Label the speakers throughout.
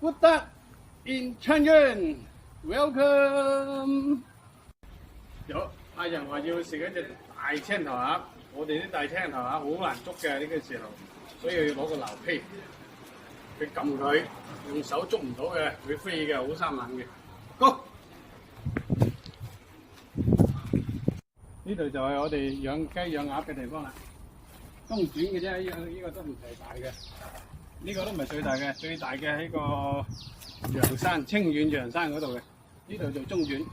Speaker 1: Good luck in Changyun. Welcome。有客人話要食一隻大青頭鴨，我哋啲大青頭鴨好難捉嘅呢個時候，所以要攞個撈坯去撳佢，用手捉唔到嘅，會飛嘅，好生冷嘅。Go！呢度就係我哋養雞養鴨嘅地方啦，中轉嘅啫，呢個都唔係大嘅，呢個都唔係最大嘅，最大嘅喺個陽山清遠陽山嗰度嘅，呢度做中轉。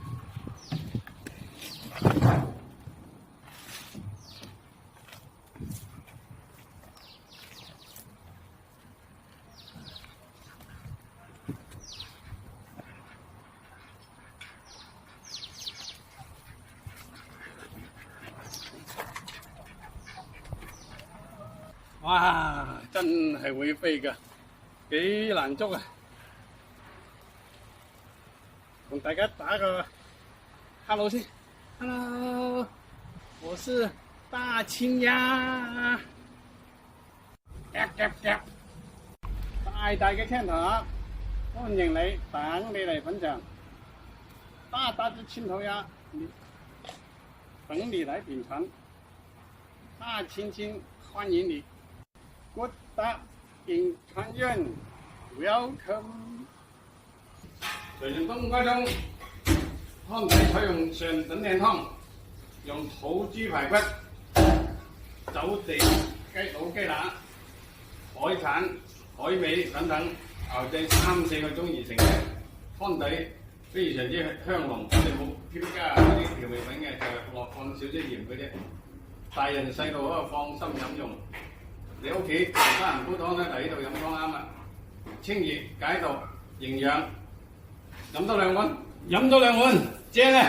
Speaker 1: 哇！真係會飛㗎，幾難捉啊！同大家打個 hello 先 ，hello， 我是大青鴨，大大嘅青頭鴨，歡迎你，等你嚟品嚐，大大嘅青頭鴨，等你來品嚐，大青青歡迎你。Good luck in Changyun. Welcome。隨順東瓜中，湯底採用上等靚湯，用土豬排骨、走地雞肚雞乸、海產、海味等等，熬製3-4個鐘而成嘅湯底，非常之香濃。我哋冇添加嗰啲調味品嘅，就係落放少少鹽嘅啫。大人細路可以放心飲用。你屋企得閒煲湯咧，嚟呢度飲湯啱啦，清熱解毒營養，飲多2碗，正啊！